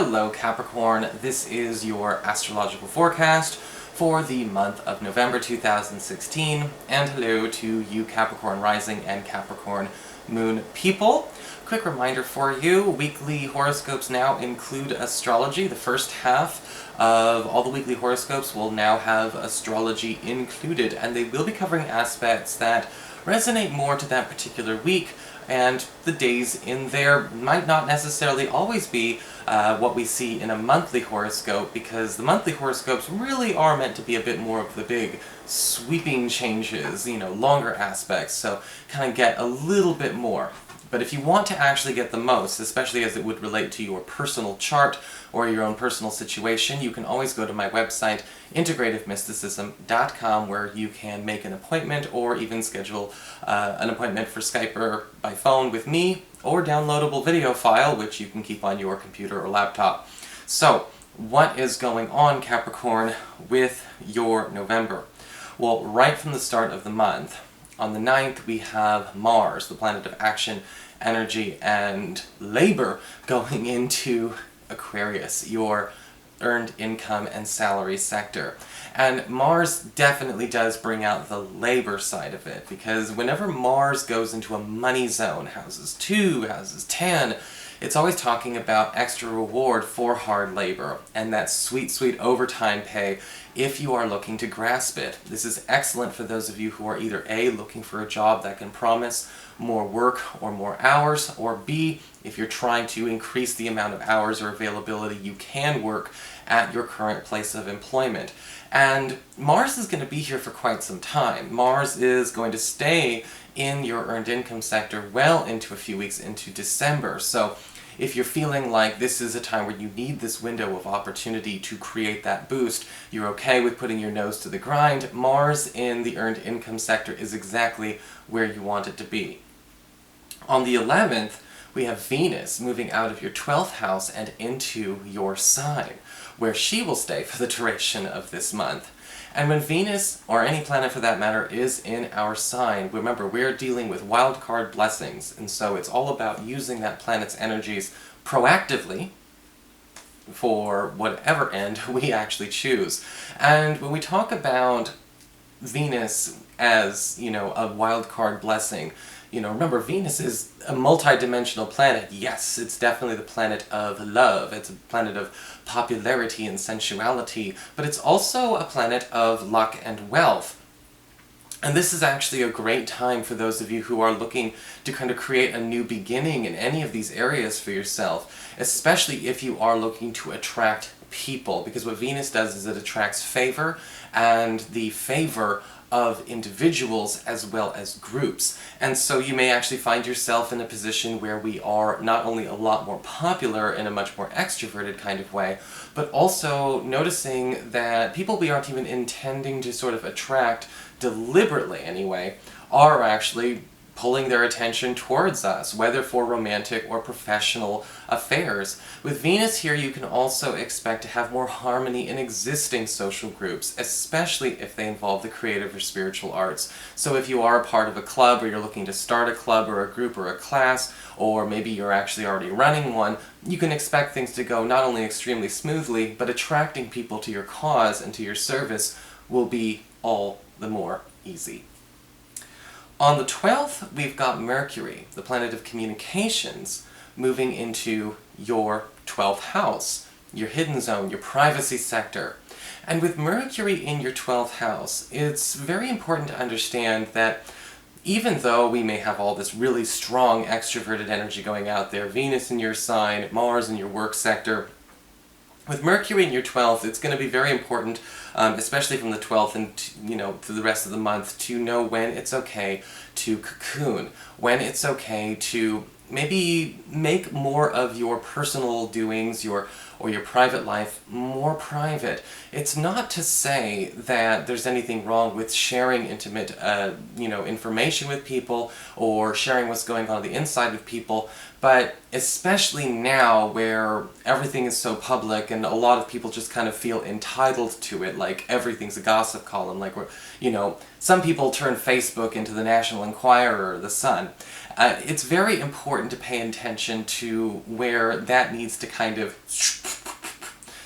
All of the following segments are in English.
Hello Capricorn, this is your astrological forecast for the month of November 2016, and hello to you Capricorn Rising and Capricorn Moon people. Quick reminder for you, weekly horoscopes now include astrology. The first half of all the weekly horoscopes will now have astrology included, and they will be covering aspects that resonate more to that particular week, and the days in there might not necessarily always be what we see in a monthly horoscope, because the monthly horoscopes really are meant to be a bit more of the big sweeping changes, longer aspects, so kind of get a little bit more. But if you want to actually get the most, especially as it would relate to your personal chart or your own personal situation, you can always go to my website, integrativemysticism.com, where you can make an appointment or even schedule an appointment for Skype or by phone with me, or downloadable video file, which you can keep on your computer or laptop. So, what is going on, Capricorn, with your November? Well, right from the start of the month, on the 9th, we have Mars, the planet of action, energy, and labor, going into Aquarius, your earned income and salary sector. And Mars definitely does bring out the labor side of it, because whenever Mars goes into a money zone, houses 2, houses 10, it's always talking about extra reward for hard labor, and that sweet, sweet overtime pay if you are looking to grasp it. This is excellent for those of you who are either A, looking for a job that can promise more work or more hours, or B, if you're trying to increase the amount of hours or availability you can work at your current place of employment. And Mars is going to be here for quite some time. Mars is going to stay in your earned income sector well into a few weeks into December. So if you're feeling like this is a time where you need this window of opportunity to create that boost, you're okay with putting your nose to the grind, Mars in the earned income sector is exactly where you want it to be. On the 11th, we have Venus moving out of your 12th house and into your sign, where she will stay for the duration of this month. And when Venus, or any planet for that matter, is in our sign, remember, we're dealing with wildcard blessings, and so it's all about using that planet's energies proactively for whatever end we actually choose. And when we talk about Venus as, a wildcard blessing, remember, Venus is a multi-dimensional planet. Yes, it's definitely the planet of love. It's a planet of popularity and sensuality, but it's also a planet of luck and wealth. And this is actually a great time for those of you who are looking to kind of create a new beginning in any of these areas for yourself, especially if you are looking to attract people, because what Venus does is it attracts favor, and the favor of individuals as well as groups. And so you may actually find yourself in a position where we are not only a lot more popular in a much more extroverted kind of way, but also noticing that people we aren't even intending to sort of attract, deliberately anyway, are actually pulling their attention towards us, whether for romantic or professional affairs. With Venus here, you can also expect to have more harmony in existing social groups, especially if they involve the creative or spiritual arts. So if you are a part of a club, or you're looking to start a club or a group or a class, or maybe you're actually already running one, you can expect things to go not only extremely smoothly, but attracting people to your cause and to your service will be all the more easy. On the 12th, we've got Mercury, the planet of communications, moving into your 12th house, your hidden zone, your privacy sector. And with Mercury in your 12th house, it's very important to understand that even though we may have all this really strong extroverted energy going out there, Venus in your sign, Mars in your work sector, with Mercury in your 12th, it's going to be very important, especially from the 12th and through the rest of the month, to know when it's okay to cocoon, when it's okay to maybe make more of your personal doings, or your private life more private. It's not to say that there's anything wrong with sharing intimate, information with people, or sharing what's going on the inside with people, but especially now where everything is so public and a lot of people just kind of feel entitled to it, like everything's a gossip column, like some people turn Facebook into the National Enquirer or the Sun. It's very important to pay attention to where that needs to kind of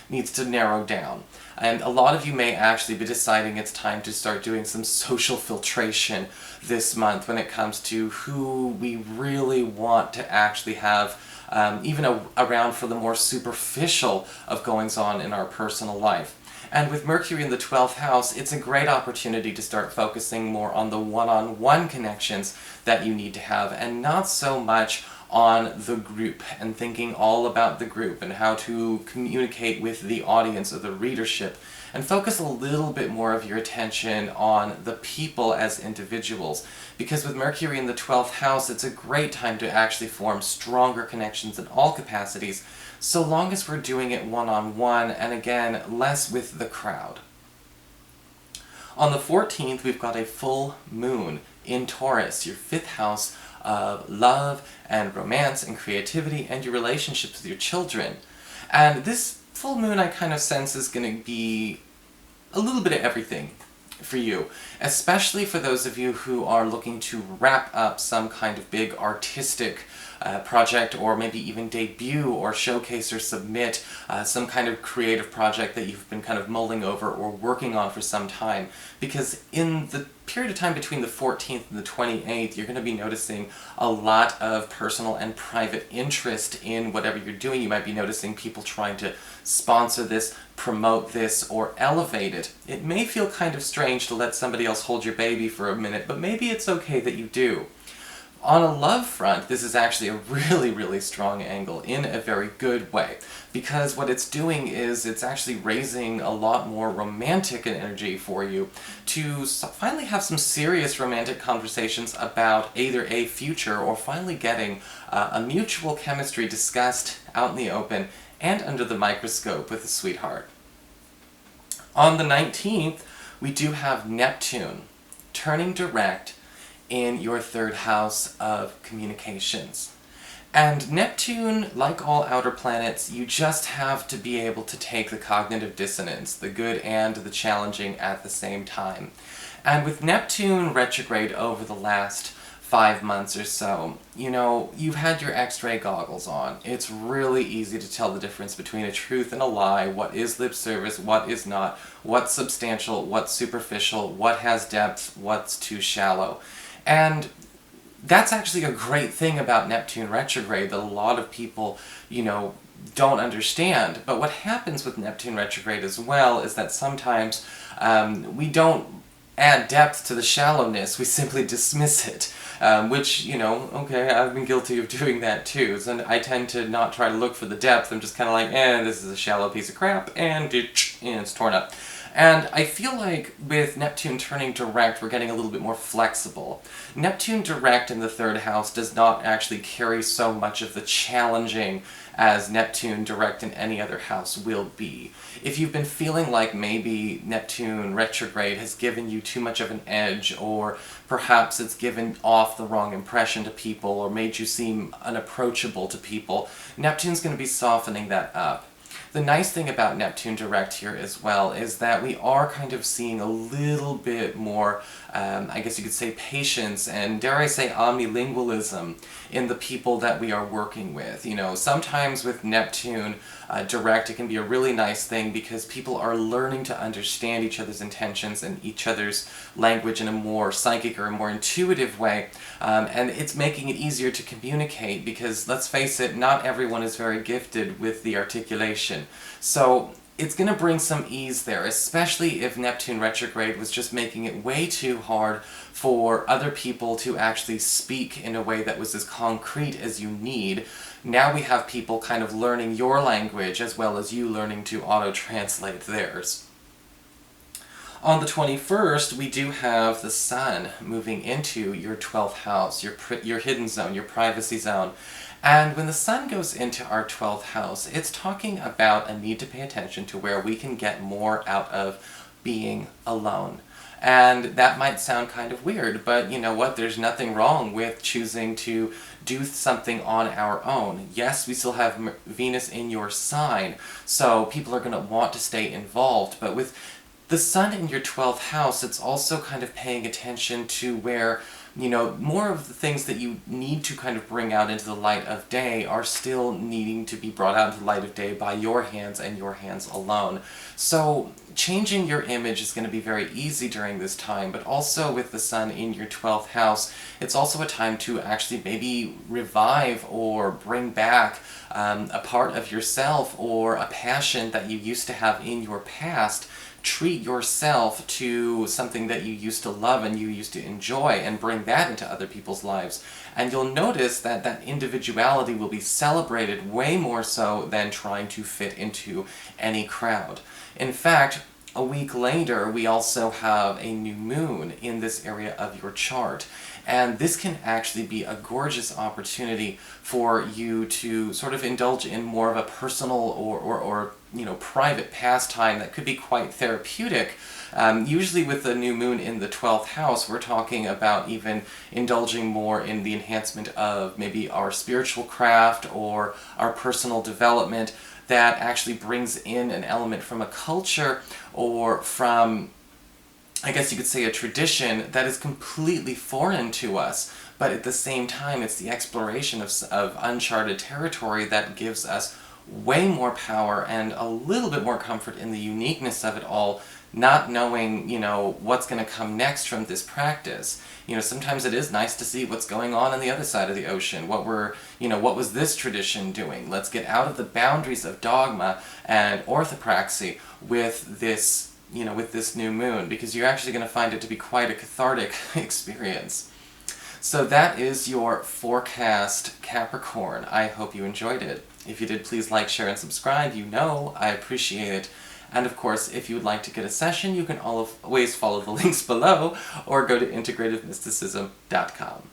needs to narrow down. And a lot of you may actually be deciding it's time to start doing some social filtration this month when it comes to who we really want to actually have around for the more superficial of goings-on in our personal life. And with Mercury in the 12th house, it's a great opportunity to start focusing more on the one-on-one connections that you need to have, and not so much on the group, and thinking all about the group and how to communicate with the audience or the readership, and focus a little bit more of your attention on the people as individuals. Because with Mercury in the 12th house, it's a great time to actually form stronger connections in all capacities, so long as we're doing it one-on-one, and again, less with the crowd. On the 14th, we've got a full moon in Taurus, your 5th house of love and romance and creativity and your relationships with your children. And this full moon I kind of sense is going to be a little bit of everything for you, especially for those of you who are looking to wrap up some kind of big artistic project, or maybe even debut or showcase or submit some kind of creative project that you've been kind of mulling over or working on for some time. Because in the period of time between the 14th and the 28th, you're going to be noticing a lot of personal and private interest in whatever you're doing. You might be noticing people trying to sponsor this, promote this, or elevate it. It may feel kind of strange to let somebody else hold your baby for a minute, but maybe it's okay that you do. On a love front, this is actually a really, really strong angle in a very good way, because what it's doing is it's actually raising a lot more romantic energy for you to finally have some serious romantic conversations about either a future or finally getting a mutual chemistry discussed out in the open and under the microscope with a sweetheart. On the 19th, we do have Neptune turning direct in your 3rd house of communications. And Neptune, like all outer planets, you just have to be able to take the cognitive dissonance, the good and the challenging at the same time. And with Neptune retrograde over the last 5 months or so, you know, you've had your X-ray goggles on. It's really easy to tell the difference between a truth and a lie, what is lip service, what is not, what's substantial, what's superficial, what has depth, what's too shallow. And that's actually a great thing about Neptune retrograde that a lot of people, you know, don't understand. But what happens with Neptune retrograde as well is that sometimes we don't add depth to the shallowness, we simply dismiss it. Which, you know, okay, I've been guilty of doing that too. So I tend to not try to look for the depth. I'm just kind of like, this is a shallow piece of crap, and it's torn up. And I feel like with Neptune turning direct, we're getting a little bit more flexible. Neptune direct in the 3rd house does not actually carry so much of the challenging as Neptune direct in any other house will be. If you've been feeling like maybe Neptune retrograde has given you too much of an edge, or perhaps it's given off the wrong impression to people, or made you seem unapproachable to people, Neptune's going to be softening that up. The nice thing about Neptune direct here as well is that we are kind of seeing a little bit more, I guess you could say, patience and, dare I say, omnilingualism in the people that we are working with. You know, sometimes with Neptune direct, it can be a really nice thing because people are learning to understand each other's intentions and each other's language in a more psychic or a more intuitive way, and it's making it easier to communicate because, let's face it, not everyone is very gifted with the articulation. So it's going to bring some ease there, especially if Neptune retrograde was just making it way too hard for other people to actually speak in a way that was as concrete as you need. Now we have people kind of learning your language as well as you learning to auto-translate theirs. On the 21st, we do have the Sun moving into your 12th house, your hidden zone, your privacy zone. And when the Sun goes into our 12th house, it's talking about a need to pay attention to where we can get more out of being alone. And that might sound kind of weird, but you know what? There's nothing wrong with choosing to do something on our own. Yes, we still have Venus in your sign, so people are going to want to stay involved, but with the Sun in your 12th house, it's also kind of paying attention to where more of the things that you need to kind of bring out into the light of day are still needing to be brought out into the light of day by your hands and your hands alone. So changing your image is going to be very easy during this time, but also with the sun in your 12th house, it's also a time to actually maybe revive or bring back a part of yourself or a passion that you used to have in your past. Treat yourself to something that you used to love and you used to enjoy and bring that into other people's lives. And you'll notice that that individuality will be celebrated way more so than trying to fit into any crowd. In fact, a week later, we also have a new moon in this area of your chart. And this can actually be a gorgeous opportunity for you to sort of indulge in more of a personal or private pastime that could be quite therapeutic. Usually with the new moon in the 12th house, we're talking about even indulging more in the enhancement of maybe our spiritual craft or our personal development that actually brings in an element from a culture or from, I guess you could say, a tradition that is completely foreign to us, but at the same time it's the exploration of uncharted territory that gives us way more power and a little bit more comfort in the uniqueness of it all, not knowing, what's going to come next from this practice. Sometimes it is nice to see what's going on the other side of the ocean. What was this tradition doing? Let's get out of the boundaries of dogma and orthopraxy with this new moon, because you're actually going to find it to be quite a cathartic experience. So that is your forecast, Capricorn. I hope you enjoyed it. If you did, please like, share, and subscribe. I appreciate it. And of course, if you would like to get a session, you can always follow the links below or go to integrativemysticism.com.